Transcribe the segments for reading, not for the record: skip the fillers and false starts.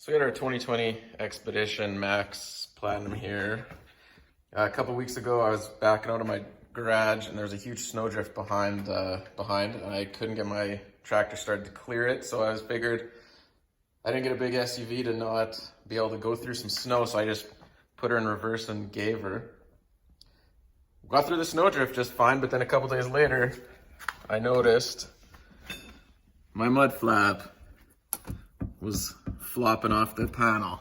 So we got our 2020 Expedition Max Platinum here. A couple weeks ago, I was backing out of my garage and there was a huge snowdrift behind, and I couldn't get my tractor started to clear it. So I figured I didn't get a big SUV to not be able to go through some snow, so I just put her in reverse and gave her. Got through the snowdrift just fine, but then a couple days later, I noticed my mud flap was flopping off the panel.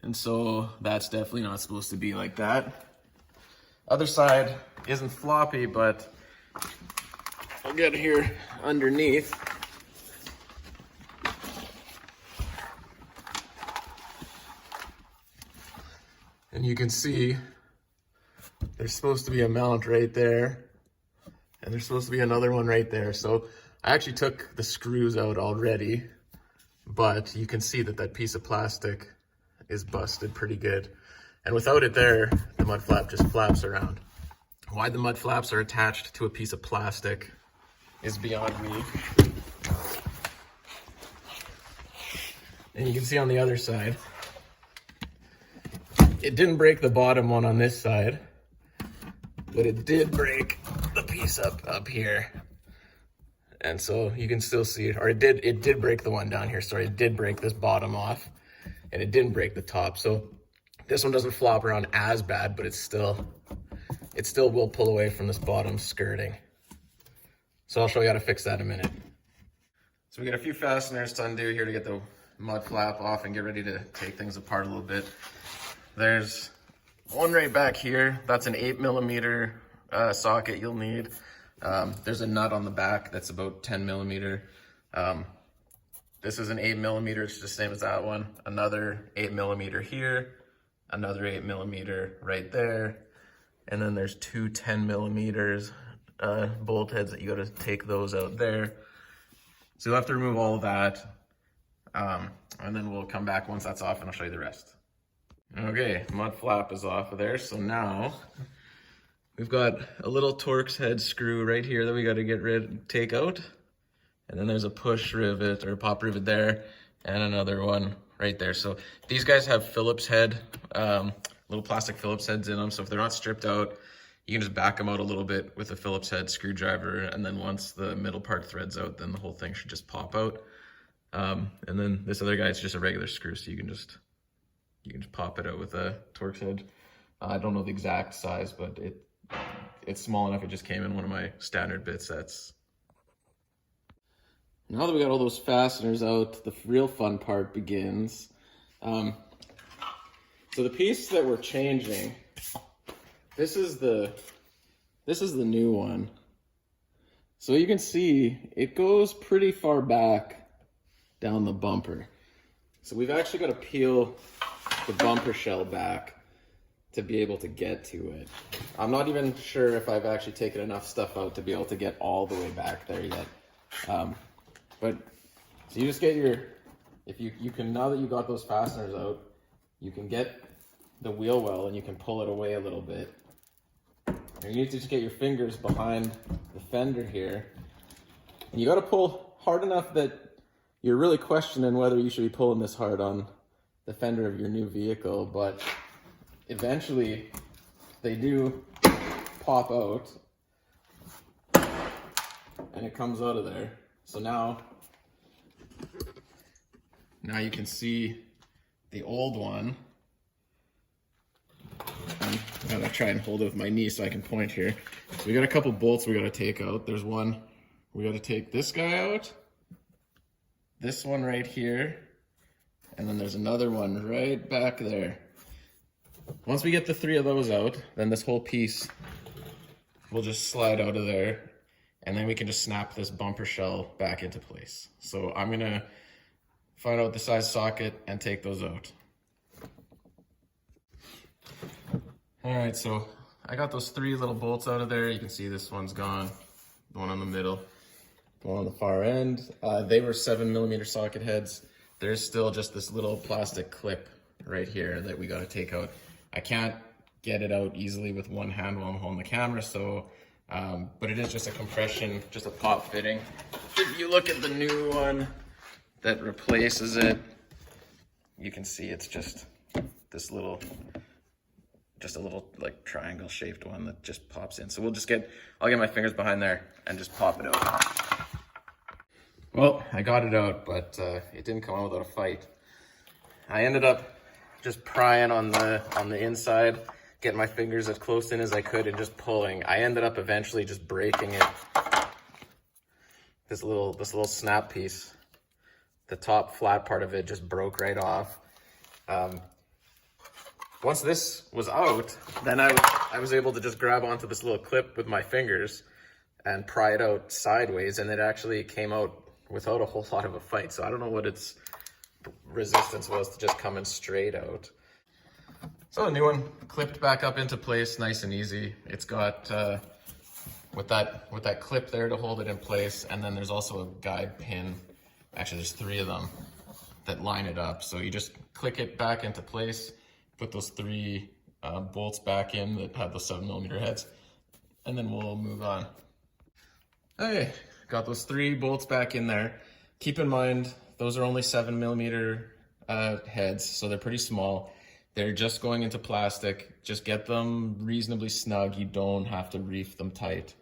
And so that's definitely not supposed to be like that. Other side isn't floppy, but I'll get here underneath. And you can see there's supposed to be a mount right there, and there's supposed to be another one right there. So I actually took the screws out already, but you can see that that piece of plastic is busted pretty good. And without it there, the mud flap just flaps around. Why the mud flaps are attached to a piece of plastic is beyond me. And you can see on the other side, it didn't break the bottom one on this side, but it did break the piece up here. And so you can still see it, or it did break the one down here. Sorry, it did break this bottom off, and it didn't break the top. So this one doesn't flop around as bad, but it still will pull away from this bottom skirting. So I'll show you how to fix that in a minute. So we got a few fasteners to undo here to get the mud flap off and get ready to take things apart a little bit. There's one right back here. That's an 8mm socket you'll need. There's a nut on the back that's about 10mm. This is an 8mm, it's the same as that one. Another 8mm here, another 8mm right there. And then there's two 10mm bolt heads that you gotta take those out there. So you'll have to remove all of that. And then we'll come back once that's off and I'll show you the rest. Okay, mud flap is off of there. So now we've got a little Torx head screw right here that we got to take out. And then there's a push rivet or pop rivet there and another one right there. So these guys have Phillips head, little plastic Phillips heads in them. So if they're not stripped out, you can just back them out a little bit with a Phillips head screwdriver. And then once the middle part threads out, then the whole thing should just pop out. And then this other guy is just a regular screw. So you can just pop it out with a Torx head. I don't know the exact size, but it's small enough. It just came in one of my standard bit sets. Now that we got all those fasteners out, the real fun part begins. So the piece that we're changing, this is the new one. So you can see it goes pretty far back down the bumper. So we've actually got to peel the bumper shell back to be able to get to it. I'm not even sure if I've actually taken enough stuff out to be able to get all the way back there yet. But so you just get your, if you can, now that you got those fasteners out, you can get the wheel well and you can pull it away a little bit. And you need to just get your fingers behind the fender here. And you got to pull hard enough that you're really questioning whether you should be pulling this hard on the fender of your new vehicle, but eventually they do pop out and it comes out of there. So now you can see the old one. I'm gonna try and hold it with my knee so I can point here. So we got a couple bolts we gotta take out. There's one, we gotta take this guy out, this one right here, and then there's another one right back there. Once we get the three of those out, then this whole piece will just slide out of there, and then we can just snap this bumper shell back into place. So I'm gonna find out the size socket and take those out. All right, so I got those three little bolts out of there. You can see this one's gone, the one on the middle, the one on the far end. They were 7mm socket heads. There's still just this little plastic clip right here that we gotta take out. I can't get it out easily with one hand while I'm holding the camera, so, but it is just a compression, just a pop fitting. If you look at the new one that replaces it, you can see it's just this little, just a little like triangle shaped one that just pops in. So I'll get my fingers behind there and just pop it out. Well, I got it out, but it didn't come out without a fight. I ended up just prying on the inside, getting my fingers as close in as I could and just pulling. I ended up eventually just breaking it. This little snap piece, the top flat part of it just broke right off. Once this was out, then I was able to just grab onto this little clip with my fingers and pry it out sideways, and it actually came out without a whole lot of a fight. So I don't know what its resistance was to just coming straight out. So the new one clipped back up into place, nice and easy. It's got with that clip there to hold it in place, and then there's also a guide pin. Actually, there's 3 of them that line it up. So you just click it back into place, put those 3 bolts back in that have the 7mm heads, and then we'll move on. Okay, got those 3 bolts back in there. Keep in mind, those are only 7mm heads, so they're pretty small. They're just going into plastic. Just get them reasonably snug. You don't have to reef them tight.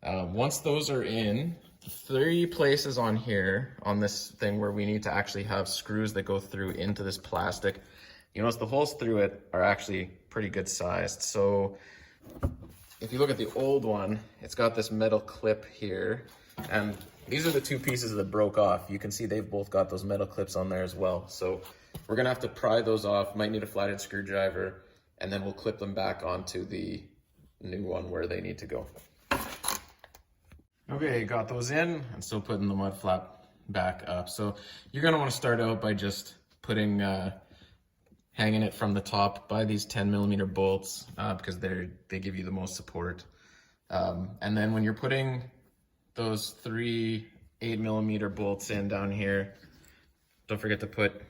Once those are in, 3 places on here, on this thing where we need to actually have screws that go through into this plastic. You notice the holes through it are actually pretty good sized. So if you look at the old one, it's got this metal clip here, and these are the 2 pieces that broke off. You can see they've both got those metal clips on there as well. So we're gonna have to pry those off, might need a flathead screwdriver, and then we'll clip them back onto the new one where they need to go. Okay, got those in. I'm still putting the mud flap back up. So you're gonna wanna start out by just putting, hanging it from the top by these 10mm bolts because they give you the most support. And then when you're putting those 3 8mm bolts in down here, don't forget to put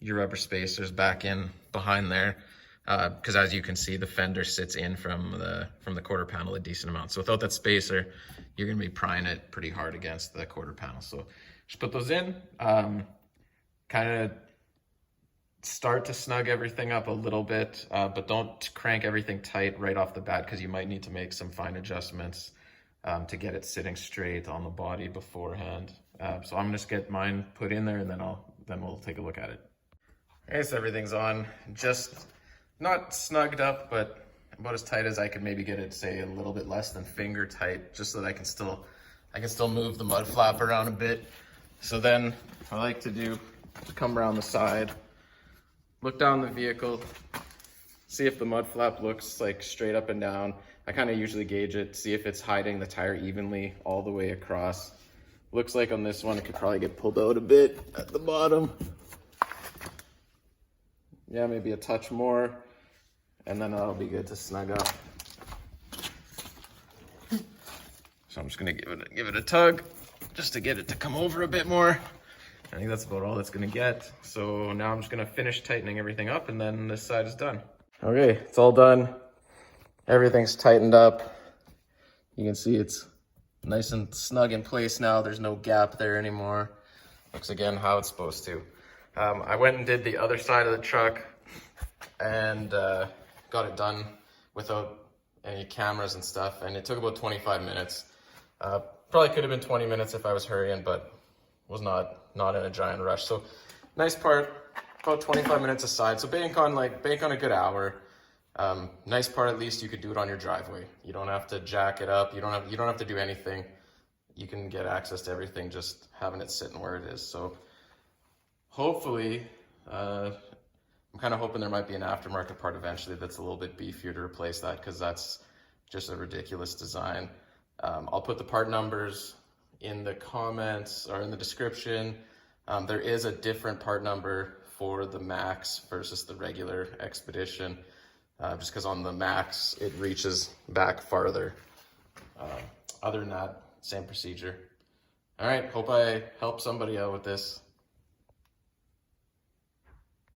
your rubber spacers back in behind there, because as you can see, the fender sits in from the quarter panel a decent amount. So without that spacer, you're gonna be prying it pretty hard against the quarter panel. So just put those in, kind of start to snug everything up a little bit, but don't crank everything tight right off the bat, because you might need to make some fine adjustments to get it sitting straight on the body beforehand. So I'm gonna just get mine put in there, and then we'll take a look at it. Okay, so everything's on, just not snugged up, but about as tight as I could maybe get it, say a little bit less than finger tight, just so that I can still move the mud flap around a bit. So then I like to do, come around the side, look down the vehicle, see if the mud flap looks like straight up and down. I kind of usually gauge it, see if it's hiding the tire evenly all the way across. Looks like on this one, it could probably get pulled out a bit at the bottom. Yeah, maybe a touch more, and then that'll be good to snug up. So I'm just gonna give it a tug, just to get it to come over a bit more. I think that's about all it's gonna get. So now I'm just gonna finish tightening everything up, and then this side is done. Okay, it's all done. Everything's tightened up. You can see it's nice and snug in place now. There's no gap there anymore. Looks again how it's supposed to. I went and did the other side of the truck and got it done without any cameras and stuff, and it took about 25 minutes. Probably could have been 20 minutes if I was hurrying, but was not in a giant rush. So nice part, about 25 minutes aside. So bank on a good hour. Nice part, at least you could do it on your driveway. You don't have to jack it up. You don't have to do anything. You can get access to everything just having it sitting where it is. So hopefully, I'm kind of hoping there might be an aftermarket part eventually that's a little bit beefier to replace that, because that's just a ridiculous design. I'll put the part numbers in the comments or in the description. There is a different part number for the Max versus the regular Expedition, just because on the Max it reaches back farther. Other than that, same procedure. All right, hope I helped somebody out with this.